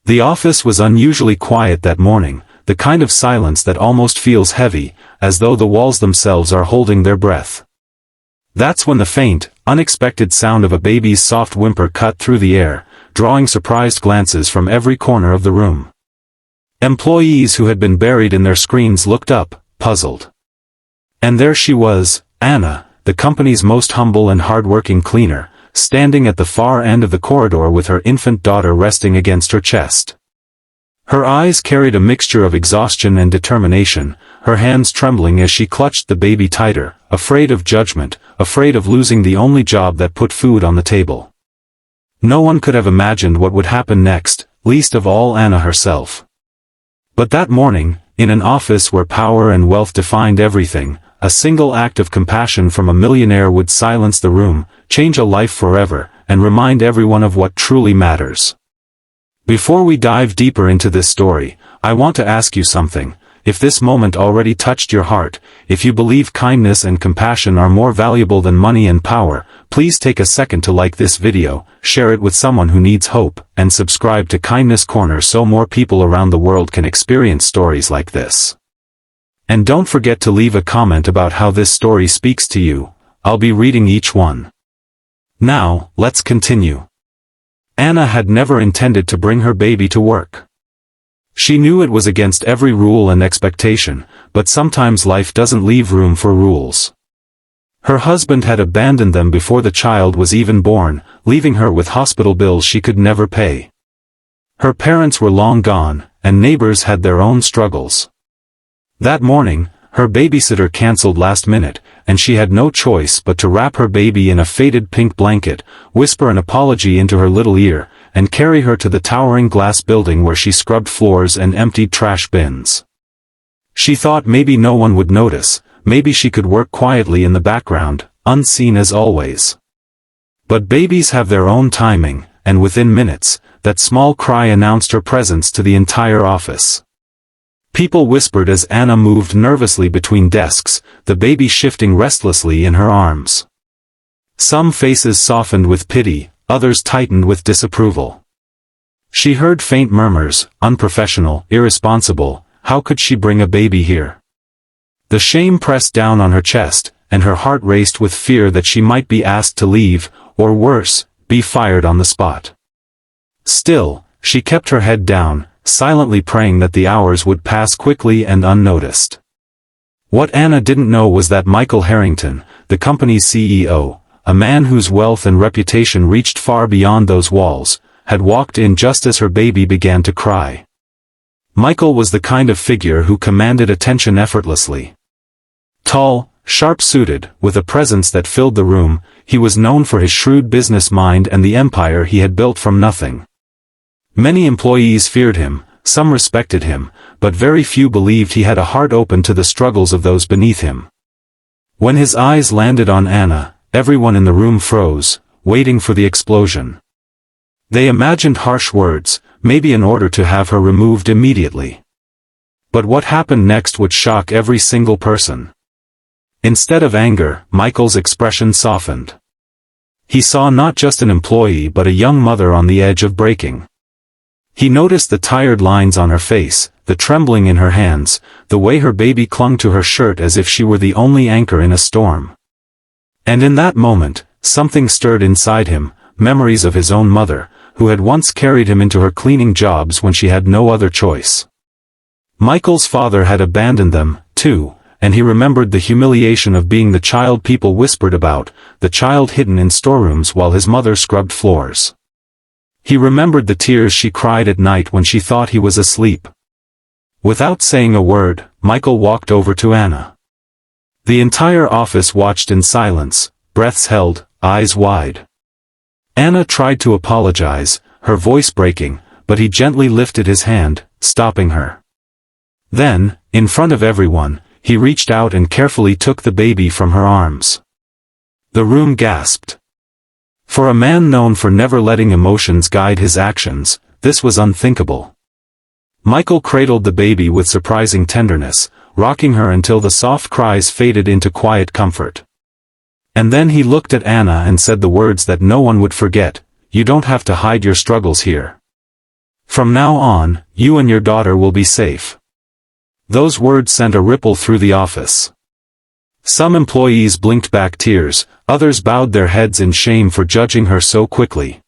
The office was unusually quiet that morning, the kind of silence that almost feels heavy, as though the walls themselves are holding their breath. That's when the faint, unexpected sound of a baby's soft whimper cut through the air, drawing surprised glances from every corner of the room. Employees who had been buried in their screens looked up, puzzled. And there she was, Anna, the company's most humble and hard-working cleaner, standing at the far end of the corridor with her infant daughter resting against her chest. Her eyes carried a mixture of exhaustion and determination, her hands trembling as she clutched the baby tighter, afraid of judgment, afraid of losing the only job that put food on the table. No one could have imagined what would happen next, least of all Anna herself. But that morning, in an office where power and wealth defined everything, a single act of compassion from a millionaire would silence the room, change a life forever, and remind everyone of what truly matters. Before we dive deeper into this story, I want to ask you something. If this moment already touched your heart, if you believe kindness and compassion are more valuable than money and power, please take a second to like this video, share it with someone who needs hope, and subscribe to Kindness Corner so more people around the world can experience stories like this. And don't forget to leave a comment about how this story speaks to you. I'll be reading each one. Now, let's continue. Anna had never intended to bring her baby to work. She knew it was against every rule and expectation, but sometimes life doesn't leave room for rules. Her husband had abandoned them before the child was even born, leaving her with hospital bills she could never pay. Her parents were long gone, and neighbors had their own struggles. That morning, her babysitter canceled last minute, and she had no choice but to wrap her baby in a faded pink blanket, whisper an apology into her little ear, and carry her to the towering glass building where she scrubbed floors and emptied trash bins. She thought maybe no one would notice, maybe she could work quietly in the background, unseen as always. But babies have their own timing, and within minutes, that small cry announced her presence to the entire office. People whispered as Anna moved nervously between desks, the baby shifting restlessly in her arms. Some faces softened with pity, others tightened with disapproval. She heard faint murmurs, unprofessional, irresponsible, how could she bring a baby here? The shame pressed down on her chest, and her heart raced with fear that she might be asked to leave, or worse, be fired on the spot. Still, she kept her head down, silently praying that the hours would pass quickly and unnoticed. What Anna didn't know was that Michael Harrington, the company's CEO, a man whose wealth and reputation reached far beyond those walls, had walked in just as her baby began to cry. Michael was the kind of figure who commanded attention effortlessly. Tall, sharp-suited, with a presence that filled the room, he was known for his shrewd business mind and the empire he had built from nothing. Many employees feared him, some respected him, but very few believed he had a heart open to the struggles of those beneath him. When his eyes landed on Anna, everyone in the room froze, waiting for the explosion. They imagined harsh words, maybe an order to have her removed immediately. But what happened next would shock every single person. Instead of anger, Michael's expression softened. He saw not just an employee but a young mother on the edge of breaking. He noticed the tired lines on her face, the trembling in her hands, the way her baby clung to her shirt as if she were the only anchor in a storm. And in that moment, something stirred inside him, memories of his own mother, who had once carried him into her cleaning jobs when she had no other choice. Michael's father had abandoned them, too, and he remembered the humiliation of being the child people whispered about, the child hidden in storerooms while his mother scrubbed floors. He remembered the tears she cried at night when she thought he was asleep. Without saying a word, Michael walked over to Anna. The entire office watched in silence, breaths held, eyes wide. Anna tried to apologize, her voice breaking, but he gently lifted his hand, stopping her. Then, in front of everyone, he reached out and carefully took the baby from her arms. The room gasped. For a man known for never letting emotions guide his actions, this was unthinkable. Michael cradled the baby with surprising tenderness, rocking her until the soft cries faded into quiet comfort. And then he looked at Anna and said the words that no one would forget, "You don't have to hide your struggles here." From now on, you and your daughter will be safe." Those words sent a ripple through the office. Some employees blinked back tears, others bowed their heads in shame for judging her so quickly.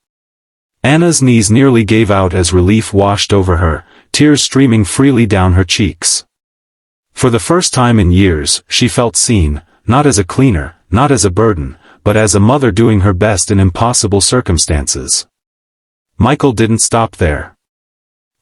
Anna's knees nearly gave out as relief washed over her, tears streaming freely down her cheeks. For the first time in years, she felt seen, not as a cleaner, not as a burden, but as a mother doing her best in impossible circumstances. Michael didn't stop there.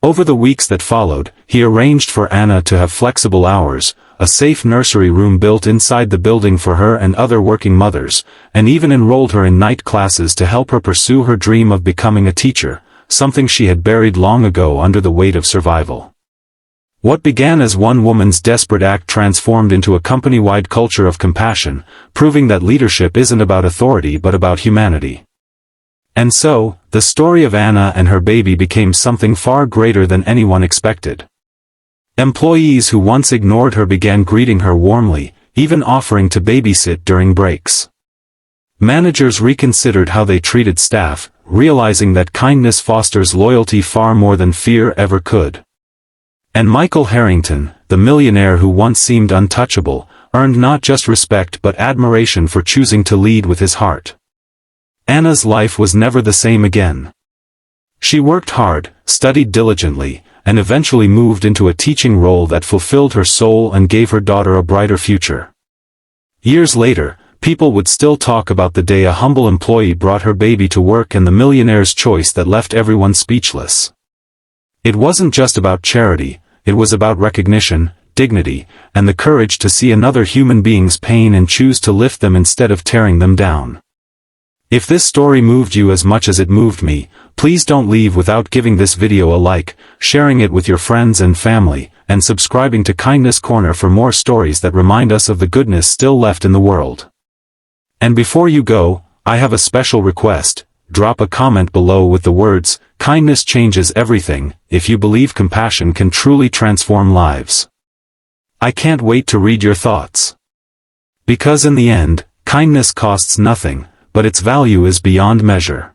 Over the weeks that followed, he arranged for Anna to have flexible hours, a safe nursery room built inside the building for her and other working mothers, and even enrolled her in night classes to help her pursue her dream of becoming a teacher, something she had buried long ago under the weight of survival. What began as one woman's desperate act transformed into a company-wide culture of compassion, proving that leadership isn't about authority but about humanity. And so, the story of Anna and her baby became something far greater than anyone expected. Employees who once ignored her began greeting her warmly, even offering to babysit during breaks. Managers reconsidered how they treated staff, realizing that kindness fosters loyalty far more than fear ever could. And Michael Harrington, the millionaire who once seemed untouchable, earned not just respect but admiration for choosing to lead with his heart. Anna's life was never the same again. She worked hard, studied diligently, and eventually moved into a teaching role that fulfilled her soul and gave her daughter a brighter future. Years later, people would still talk about the day a humble employee brought her baby to work and the millionaire's choice that left everyone speechless. It wasn't just about charity, it was about recognition, dignity, and the courage to see another human being's pain and choose to lift them instead of tearing them down. If this story moved you as much as it moved me, please don't leave without giving this video a like, sharing it with your friends and family, and subscribing to Kindness Corner for more stories that remind us of the goodness still left in the world. And before you go, I have a special request. Drop a comment below with the words, "Kindness changes everything," if you believe compassion can truly transform lives. I can't wait to read your thoughts. Because in the end, kindness costs nothing, but its value is beyond measure.